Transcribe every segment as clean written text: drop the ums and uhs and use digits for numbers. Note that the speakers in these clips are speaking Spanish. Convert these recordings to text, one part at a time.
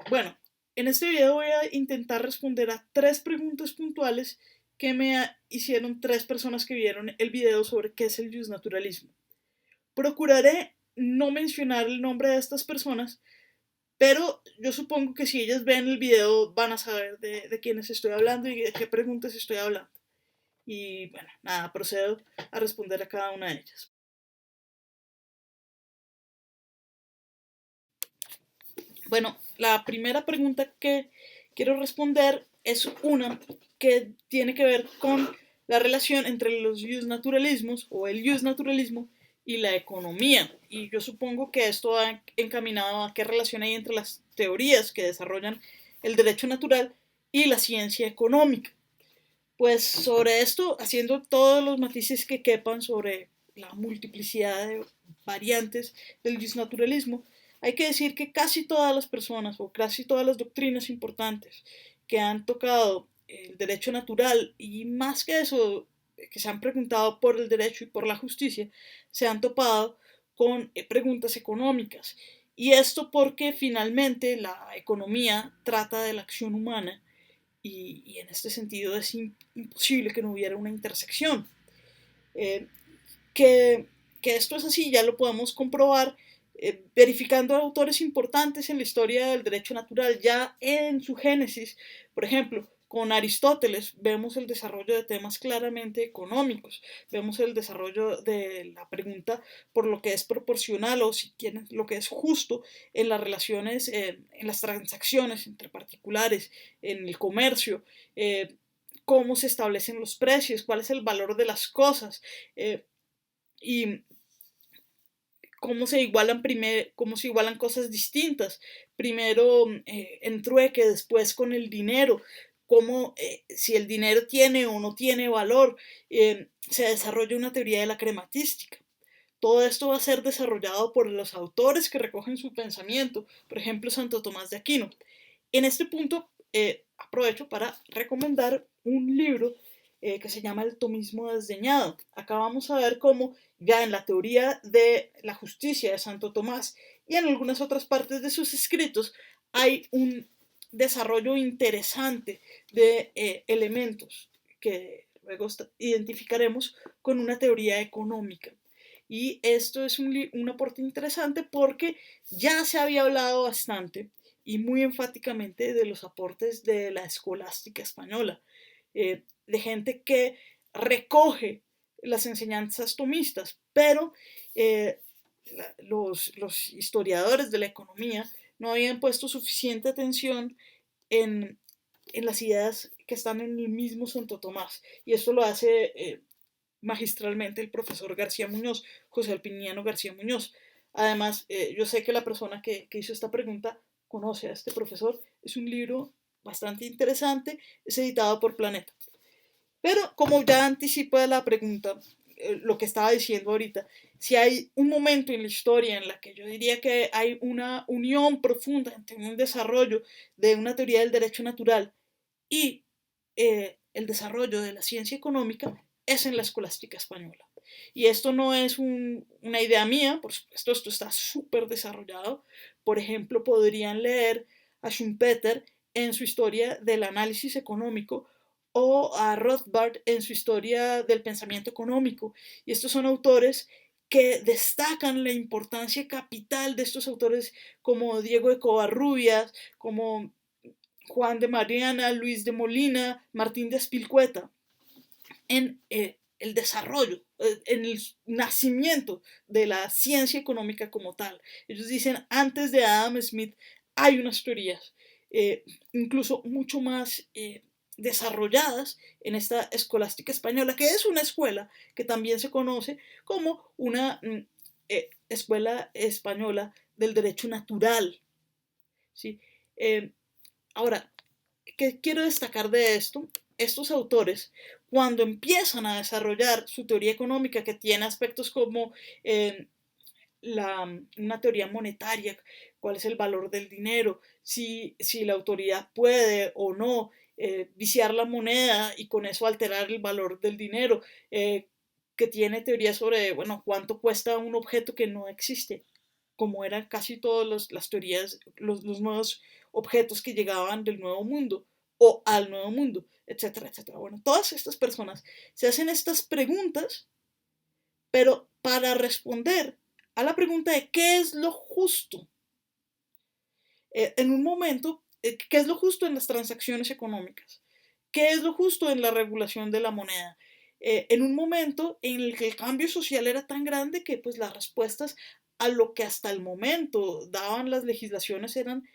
Bueno, en este video voy a intentar responder a tres preguntas puntuales que me hicieron tres personas que vieron el video sobre qué es el justnaturalismo. Procuraré no mencionar el nombre de estas personas, pero yo supongo que si ellas ven el video van a saber de quiénes estoy hablando y de qué preguntas estoy hablando. Y bueno, nada, procedo a responder a cada una de ellas. Bueno, la primera pregunta que quiero responder es una que tiene que ver con la relación entre los justnaturalismos o el justnaturalismo y la economía. Y yo supongo que esto va encaminado a qué relación hay entre las teorías que desarrollan el derecho natural y la ciencia económica. Pues sobre esto, haciendo todos los matices que quepan sobre la multiplicidad de variantes del justnaturalismo, hay que decir que casi todas las personas o casi todas las doctrinas importantes que han tocado el derecho natural y más que eso, que se han preguntado por el derecho y por la justicia, se han topado con preguntas económicas. Y esto porque finalmente la economía trata de la acción humana y en este sentido es imposible que no hubiera una intersección. Eh, que, que esto es así, ya lo podemos comprobar verificando autores importantes en la historia del derecho natural, ya en su génesis, por ejemplo, con Aristóteles vemos el desarrollo de temas claramente económicos, vemos el desarrollo de la pregunta por lo que es proporcional o si quieren lo que es justo en las relaciones, en las transacciones entre particulares, en el comercio, cómo se establecen los precios, cuál es el valor de las cosas y cómo se igualan cosas distintas, primero en trueque, después con el dinero, cómo si el dinero tiene o no tiene valor, se desarrolla una teoría de la crematística. Todo esto va a ser desarrollado por los autores que recogen su pensamiento, por ejemplo Santo Tomás de Aquino. En este punto aprovecho para recomendar un libro que se llama El tomismo desdeñado. Acá vamos a ver cómo ya en la teoría de la justicia de Santo Tomás y en algunas otras partes de sus escritos hay un desarrollo interesante de elementos que luego identificaremos con una teoría económica. Y esto es un aporte interesante porque ya se había hablado bastante y muy enfáticamente de los aportes de la escolástica española, de gente que recoge las enseñanzas tomistas, pero los historiadores de la economía no habían puesto suficiente atención en, en las ideas que están en el mismo Santo Tomás. Y esto lo hace magistralmente el profesor García Muñoz, José Alpiniano García Muñoz. Además, yo sé que la persona que hizo esta pregunta conoce a este profesor. Es un libro bastante interesante, es editado por Planeta. Pero como ya anticipa la pregunta, lo que estaba diciendo ahorita, si hay un momento en la historia en la que yo diría que hay una unión profunda entre un desarrollo de una teoría del derecho natural y el desarrollo de la ciencia económica, es en la escolástica española. Y esto no es una idea mía, por supuesto, esto está súper desarrollado. Por ejemplo, podrían leer a Schumpeter en su historia del análisis económico o a Rothbard en su historia del pensamiento económico. Y estos son autores que destacan la importancia capital de estos autores como Diego de Covarrubias, como Juan de Mariana, Luis de Molina, Martín de Azpilcueta, en el desarrollo, en el nacimiento de la ciencia económica como tal. Ellos dicen, antes de Adam Smith hay unas teorías, incluso mucho más desarrolladas en esta escolástica española, que es una escuela que también se conoce como una escuela española del derecho natural. ¿Sí? Ahora, ¿qué quiero destacar de esto? Estos autores, cuando empiezan a desarrollar su teoría económica, que tiene aspectos como una teoría monetaria, cuál es el valor del dinero, si la autoridad puede o no viciar la moneda y con eso alterar el valor del dinero, que tiene teorías sobre, bueno, cuánto cuesta un objeto que no existe. como eran casi todas las teorías, los nuevos objetos que llegaban del Nuevo Mundo o al Nuevo Mundo, etcétera, etcétera. Bueno, todas estas personas se hacen estas preguntas, pero para responder a la pregunta de qué es lo justo, en un momento, qué es lo justo en las transacciones económicas, qué es lo justo en la regulación de la moneda, en un momento en el que el cambio social era tan grande que pues las respuestas a lo que hasta el momento daban las legislaciones eran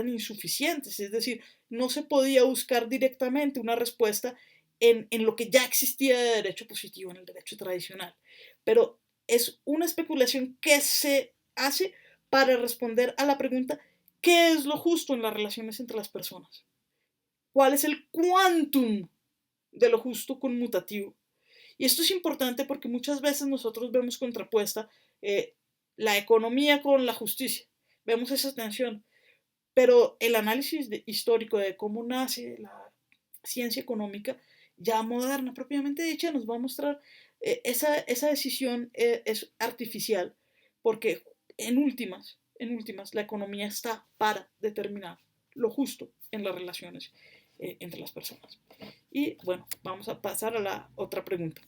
insuficientes, es decir, no se podía buscar directamente una respuesta en lo que ya existía de derecho positivo en el derecho tradicional, pero es una especulación que se hace para responder a la pregunta ¿qué es lo justo en las relaciones entre las personas? ¿Cuál es el quantum de lo justo conmutativo? Y esto es importante porque muchas veces nosotros vemos contrapuesta la economía con la justicia. Vemos esa tensión. Pero el análisis histórico de cómo nace la ciencia económica, ya moderna propiamente dicha, nos va a mostrar esa decisión es artificial, porque en últimas, la economía está para determinar lo justo en las relaciones entre las personas. Y bueno, vamos a pasar a la otra pregunta.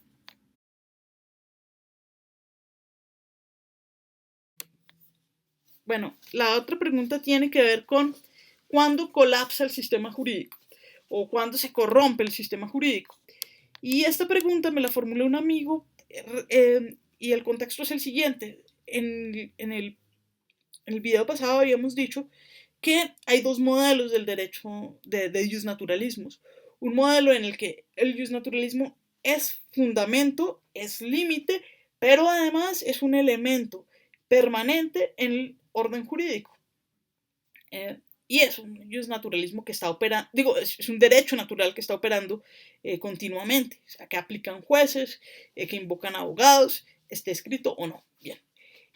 Bueno, la otra pregunta tiene que ver con cuándo colapsa el sistema jurídico o cuándo se corrompe el sistema jurídico. Y esta pregunta me la formuló un amigo y el contexto es el siguiente. En el video pasado habíamos dicho que hay dos modelos del derecho de justnaturalismos. Un modelo en el que el justnaturalismo es fundamento, es límite, pero además es un elemento permanente en el orden jurídico. Y es un justnaturalismo que está operando, es un derecho natural que está operando continuamente, o sea, que aplican jueces, que invocan abogados, esté escrito o no. Bien.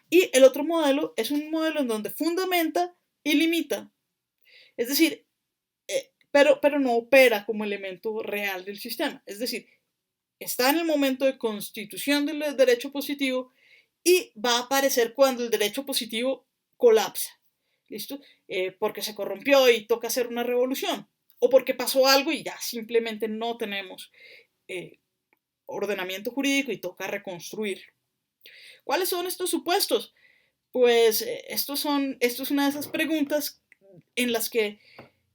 Y el otro modelo es un modelo en donde fundamenta y limita. Es decir, pero no opera como elemento real del sistema. Es decir, está en el momento de constitución del derecho positivo y va a aparecer cuando el derecho positivo colapsa. ¿Listo? Porque se corrompió y toca hacer una revolución. O porque pasó algo y ya simplemente no tenemos ordenamiento jurídico y toca reconstruir. ¿Cuáles son estos supuestos? Pues esto es una de esas preguntas en las que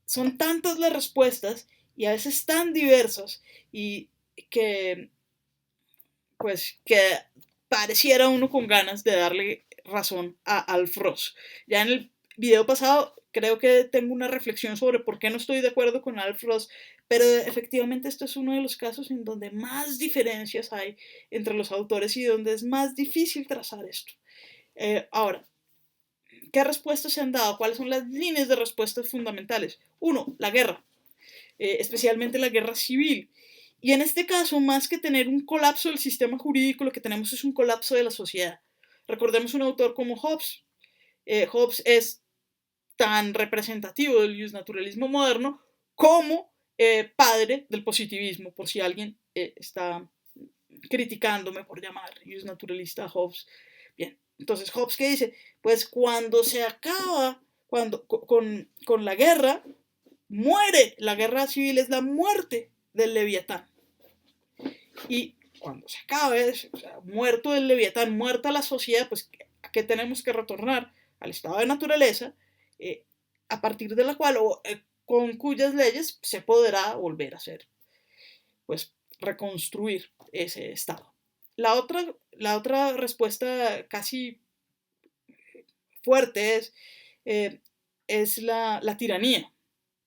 son tantas las respuestas y a veces tan diversas y que pues que pareciera uno con ganas de darle razón a Alf Ross. Ya en el video pasado creo que tengo una reflexión sobre por qué no estoy de acuerdo con Alf Ross, pero efectivamente este es uno de los casos en donde más diferencias hay entre los autores y donde es más difícil trazar esto. Ahora, ¿qué respuestas se han dado? ¿Cuáles son las líneas de respuestas fundamentales? Uno, la guerra, especialmente la guerra civil. Y en este caso, más que tener un colapso del sistema jurídico, lo que tenemos es un colapso de la sociedad. Recordemos un autor como Hobbes. Hobbes es tan representativo del justnaturalismo moderno como padre del positivismo, por si alguien está criticándome por llamar justnaturalista a Hobbes. Bien, entonces Hobbes, ¿qué dice? Pues cuando se acaba con la guerra, muere. La guerra civil es la muerte del Leviatán. Y cuando se acabe, o sea, muerto el Leviatán, muerta la sociedad, pues ¿a qué tenemos que retornar? Al estado de naturaleza, a partir de la cual, o con cuyas leyes se podrá volver a hacer, pues reconstruir ese estado. La otra respuesta casi fuerte es la tiranía.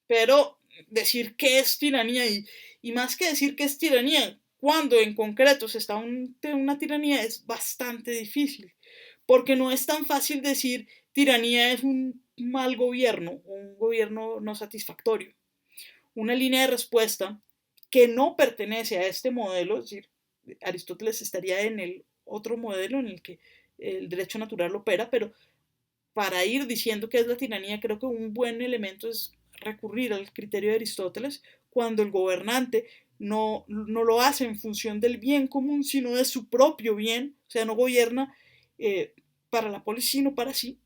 Pero decir qué es tiranía y más que decir qué es tiranía, cuando en concreto se está ante una tiranía es bastante difícil, porque no es tan fácil decir tiranía es un mal gobierno, un gobierno no satisfactorio. Una línea de respuesta que no pertenece a este modelo, es decir, Aristóteles estaría en el otro modelo en el que el derecho natural opera, pero para ir diciendo qué es la tiranía, creo que un buen elemento es recurrir al criterio de Aristóteles cuando el gobernante no lo hace en función del bien común, sino de su propio bien, o sea, no gobierna para la polis, sino para sí.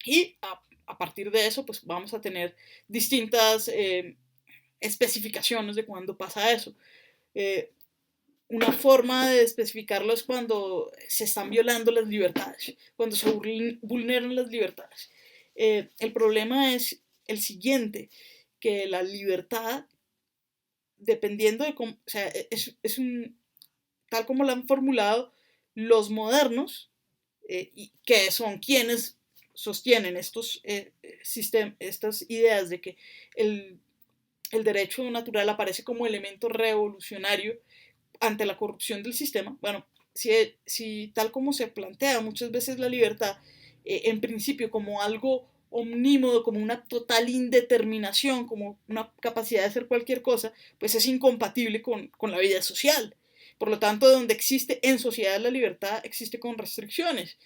Y a partir de eso, pues vamos a tener distintas especificaciones de cuándo pasa eso. Una forma de especificarlo es cuando se están violando las libertades, cuando se vulneran las libertades. El problema es el siguiente, que la libertad, dependiendo de cómo, o sea, es un, tal como lo han formulado los modernos, que son quienes sostienen estas ideas de que el derecho natural aparece como elemento revolucionario ante la corrupción del sistema. Bueno, si tal como se plantea muchas veces la libertad, en principio como algo omnímodo, como una total indeterminación, como una capacidad de hacer cualquier cosa, pues es incompatible con la vida social. Por lo tanto, donde existe en sociedad la libertad, existe con restricciones.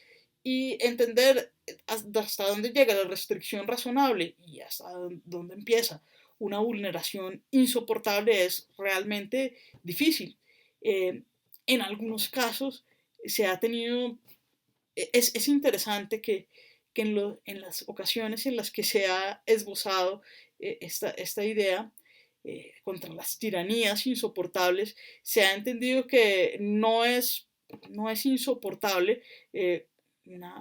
Y entender hasta dónde llega la restricción razonable y hasta dónde empieza una vulneración insoportable es realmente difícil. En algunos casos se ha tenido, es interesante que en las ocasiones en las que se ha esbozado esta idea contra las tiranías insoportables, se ha entendido que no es insoportable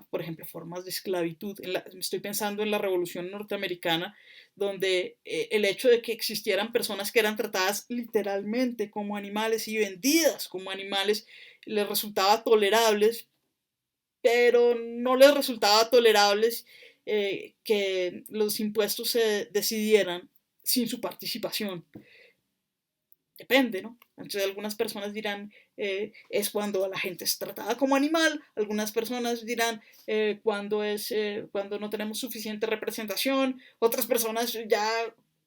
por ejemplo, formas de esclavitud. Estoy pensando en la Revolución Norteamericana, donde el hecho de que existieran personas que eran tratadas literalmente como animales y vendidas como animales les resultaba tolerables, pero no les resultaba tolerables que los impuestos se decidieran sin su participación. Depende, ¿no? Entonces algunas personas dirán es cuando la gente es tratada como animal, algunas personas dirán cuando no tenemos suficiente representación, otras personas ya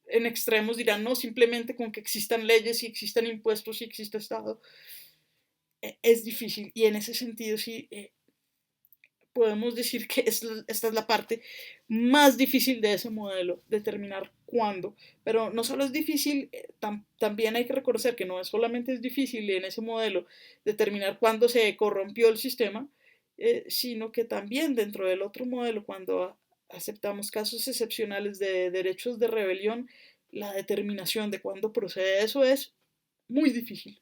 en extremos dirán no, simplemente con que existan leyes y existan impuestos y exista Estado. Es difícil y en ese sentido sí podemos decir que esta es la parte más difícil de ese modelo, determinar cuándo. Pero no solo es difícil, también hay que reconocer que no es solamente es difícil en ese modelo determinar cuándo se corrompió el sistema, sino que también dentro del otro modelo, cuando aceptamos casos excepcionales de derechos de rebelión, la determinación de cuándo procede eso es muy difícil.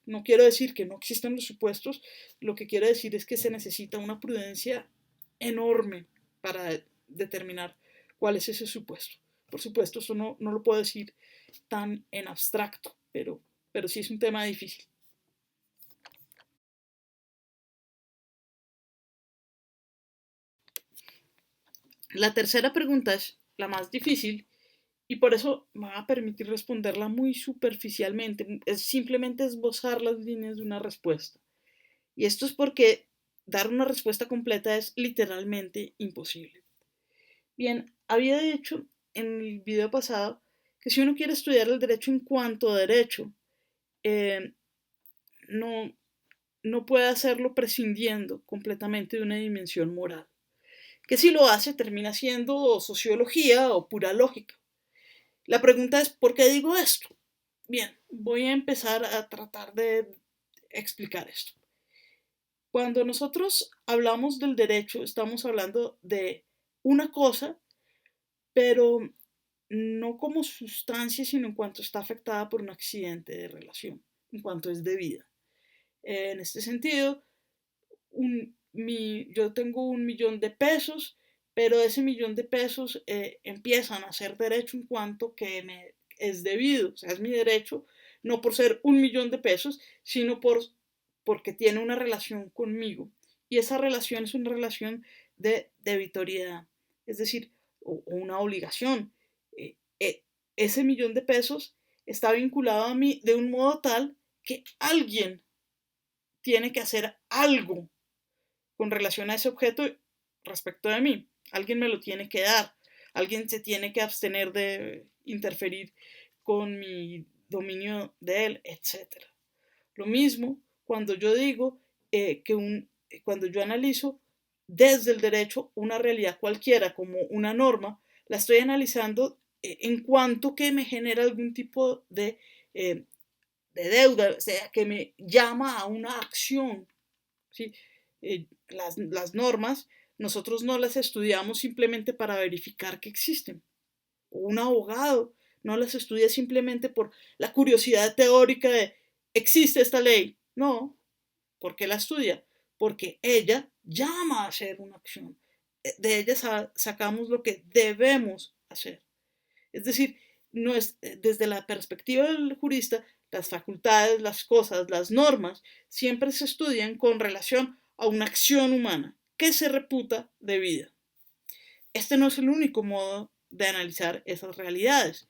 No quiero decir que no existan los supuestos, lo que quiero decir es que se necesita una prudencia enorme para determinar cuál es ese supuesto. Por supuesto, eso no lo puedo decir tan en abstracto, pero sí es un tema difícil. La tercera pregunta es la más difícil y por eso me va a permitir responderla muy superficialmente. Es simplemente esbozar las líneas de una respuesta. Y esto es porque dar una respuesta completa es literalmente imposible. Bien, había dicho en el video pasado que si uno quiere estudiar el derecho en cuanto a derecho, eh, no, no puede hacerlo prescindiendo completamente de una dimensión moral. Que si lo hace termina siendo sociología o pura lógica. La pregunta es, ¿por qué digo esto? Bien, voy a empezar a tratar de explicar esto. Cuando nosotros hablamos del derecho, estamos hablando de una cosa, pero no como sustancia, sino en cuanto está afectada por un accidente de relación, en cuanto es debida. En este sentido, yo tengo 1.000.000 de pesos, pero ese 1.000.000 de pesos empiezan a ser derecho en cuanto que me es debido, o sea, es mi derecho, no por ser 1.000.000 de pesos, sino porque tiene una relación conmigo. Y esa relación es una relación de debitoriedad, es decir, o una obligación. Ese 1.000.000 de pesos está vinculado a mí de un modo tal que alguien tiene que hacer algo con relación a ese objeto respecto de mí. Alguien me lo tiene que dar. Alguien se tiene que abstener de interferir con mi dominio de él, etc. Lo mismo cuando yo digo cuando yo analizo desde el derecho una realidad cualquiera como una norma, la estoy analizando en cuanto que me genera algún tipo de deuda, o sea, que me llama a una acción, ¿sí? Las normas, nosotros no las estudiamos simplemente para verificar que existen. O un abogado no las estudia simplemente por la curiosidad teórica de ¿existe esta ley? No. ¿Por qué la estudia? Porque ella llama a hacer una acción. De ella sacamos lo que debemos hacer. Es decir, no es, desde la perspectiva del jurista, las facultades, las cosas, las normas, siempre se estudian con relación a una acción humana que se reputa debida. Este no es el único modo de analizar esas realidades.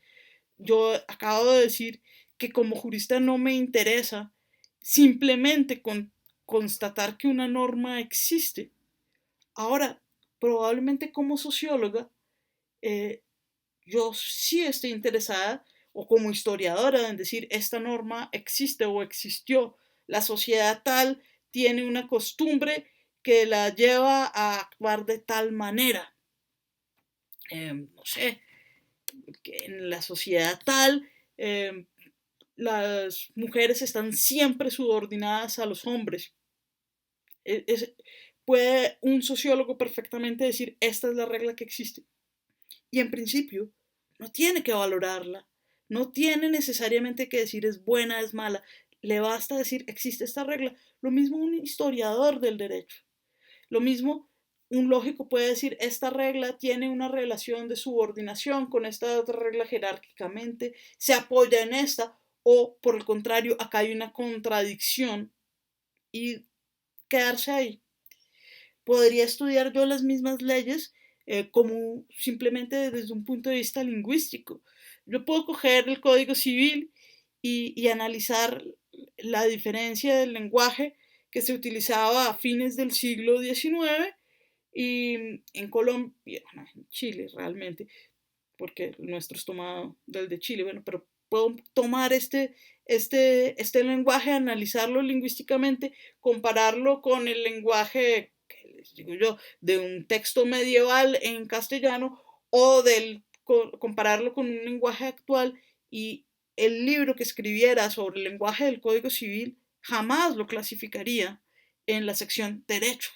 Yo acabo de decir que como jurista no me interesa simplemente constatar que una norma existe. Ahora, probablemente como socióloga, yo sí estoy interesada, o como historiadora, en decir esta norma existe o existió. La sociedad tal tiene una costumbre que la lleva a actuar de tal manera. No sé, que en la sociedad tal las mujeres están siempre subordinadas a los hombres. Puede un sociólogo perfectamente decir esta es la regla que existe. Y en principio no tiene que valorarla, no tiene necesariamente que decir es buena, es mala, le basta decir existe esta regla. Lo mismo un historiador del derecho, lo mismo un lógico puede decir esta regla tiene una relación de subordinación con esta otra regla jerárquicamente, se apoya en esta o por el contrario acá hay una contradicción y quedarse ahí. Podría estudiar yo las mismas leyes como simplemente desde un punto de vista lingüístico. Yo puedo coger el Código Civil y analizar la diferencia del lenguaje que se utilizaba a fines del siglo XIX y en Colombia, bueno, en Chile realmente, porque el nuestro es tomado del de Chile, bueno, pero puedo tomar este lenguaje, analizarlo lingüísticamente, compararlo con el lenguaje, que les digo yo, de un texto medieval en castellano o compararlo con un lenguaje actual y el libro que escribiera sobre el lenguaje del Código Civil jamás lo clasificaría en la sección Derecho.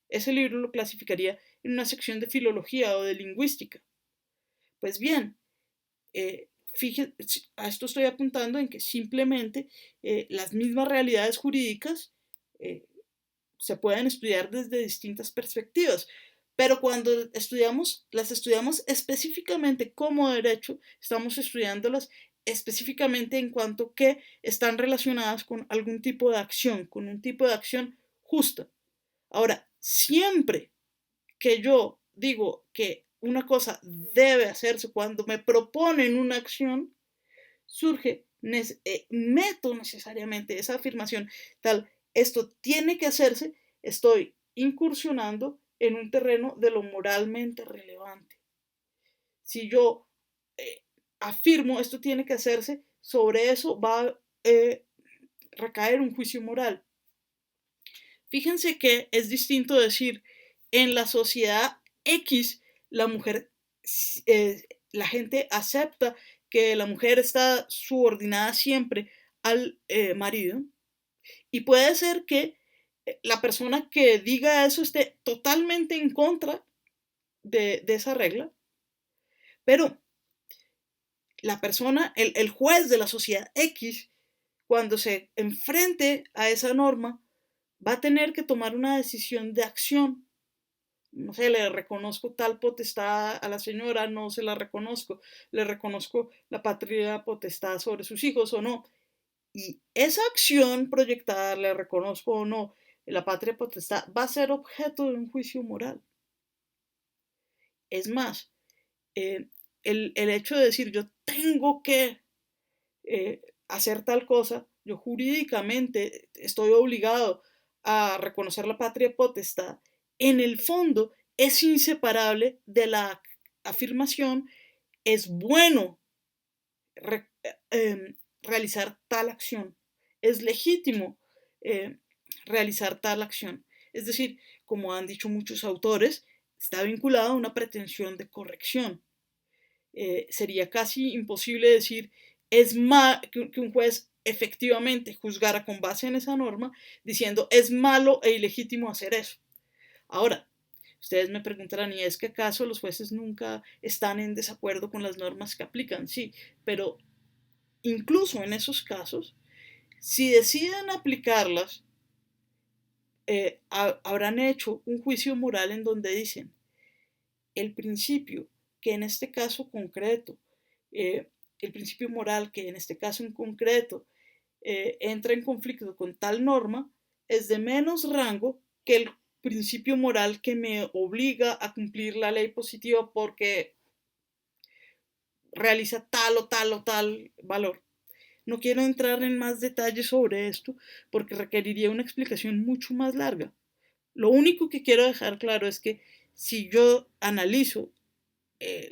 Ese libro lo clasificaría en una sección de filología o de lingüística. Pues bien, fíjate, a esto estoy apuntando en que simplemente las mismas realidades jurídicas eh, se pueden estudiar desde distintas perspectivas, pero cuando las estudiamos específicamente como derecho, estamos estudiándolas específicamente en cuanto que están relacionadas con algún tipo de acción, con un tipo de acción justa. Ahora, siempre que yo digo que una cosa debe hacerse cuando me proponen una acción, meto necesariamente esa afirmación tal, esto tiene que hacerse, estoy incursionando en un terreno de lo moralmente relevante. Si yo eh, afirmo esto tiene que hacerse, sobre eso va a recaer un juicio moral. Fíjense que es distinto decir, en la sociedad X, la mujer, la gente acepta que la mujer está subordinada siempre al marido y puede ser que la persona que diga eso esté totalmente en contra de esa regla, pero la persona, el juez de la sociedad X, cuando se enfrente a esa norma, va a tener que tomar una decisión de acción. No sé, le reconozco tal potestad a la señora, no se la reconozco, le reconozco la patria potestad sobre sus hijos o no. Y esa acción proyectada, le reconozco o no, la patria potestad, va a ser objeto de un juicio moral. Es más, el hecho de decir yo tengo que hacer tal cosa, yo jurídicamente estoy obligado a reconocer la patria potestad, en el fondo es inseparable de la afirmación, es bueno re, realizar tal acción, es legítimo eh, realizar tal acción. Es decir, como han dicho muchos autores, está vinculado a una pretensión de corrección. Sería casi imposible decir que un juez efectivamente juzgara con base en esa norma, diciendo es malo e ilegítimo hacer eso. Ahora, ustedes me preguntarán, ¿y es que acaso los jueces nunca están en desacuerdo con las normas que aplican? Sí, pero incluso en esos casos, si deciden aplicarlas, habrán hecho un juicio moral en donde dicen, el principio que en este caso concreto, el principio moral que en este caso en concreto entra en conflicto con tal norma, es de menos rango que el principio moral que me obliga a cumplir la ley positiva porque realiza tal o tal o tal valor. No quiero entrar en más detalles sobre esto porque requeriría una explicación mucho más larga. Lo único que quiero dejar claro es que si yo analizo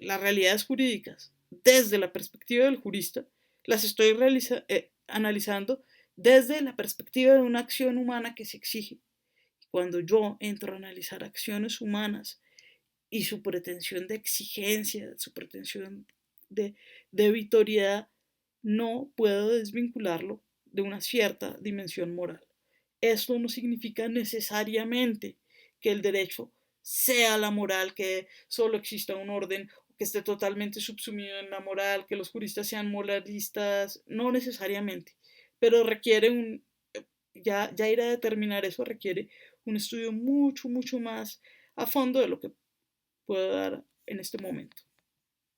las realidades jurídicas desde la perspectiva del jurista, las estoy analizando desde la perspectiva de una acción humana que se exige. Cuando yo entro a analizar acciones humanas y su pretensión de exigencia, su pretensión de debitoriedad, no puedo desvincularlo de una cierta dimensión moral. Esto no significa necesariamente que el derecho sea la moral, que solo exista un orden, que esté totalmente subsumido en la moral, que los juristas sean moralistas, no necesariamente, pero requiere ya ir a determinar eso requiere un estudio mucho, mucho más a fondo de lo que puedo dar en este momento.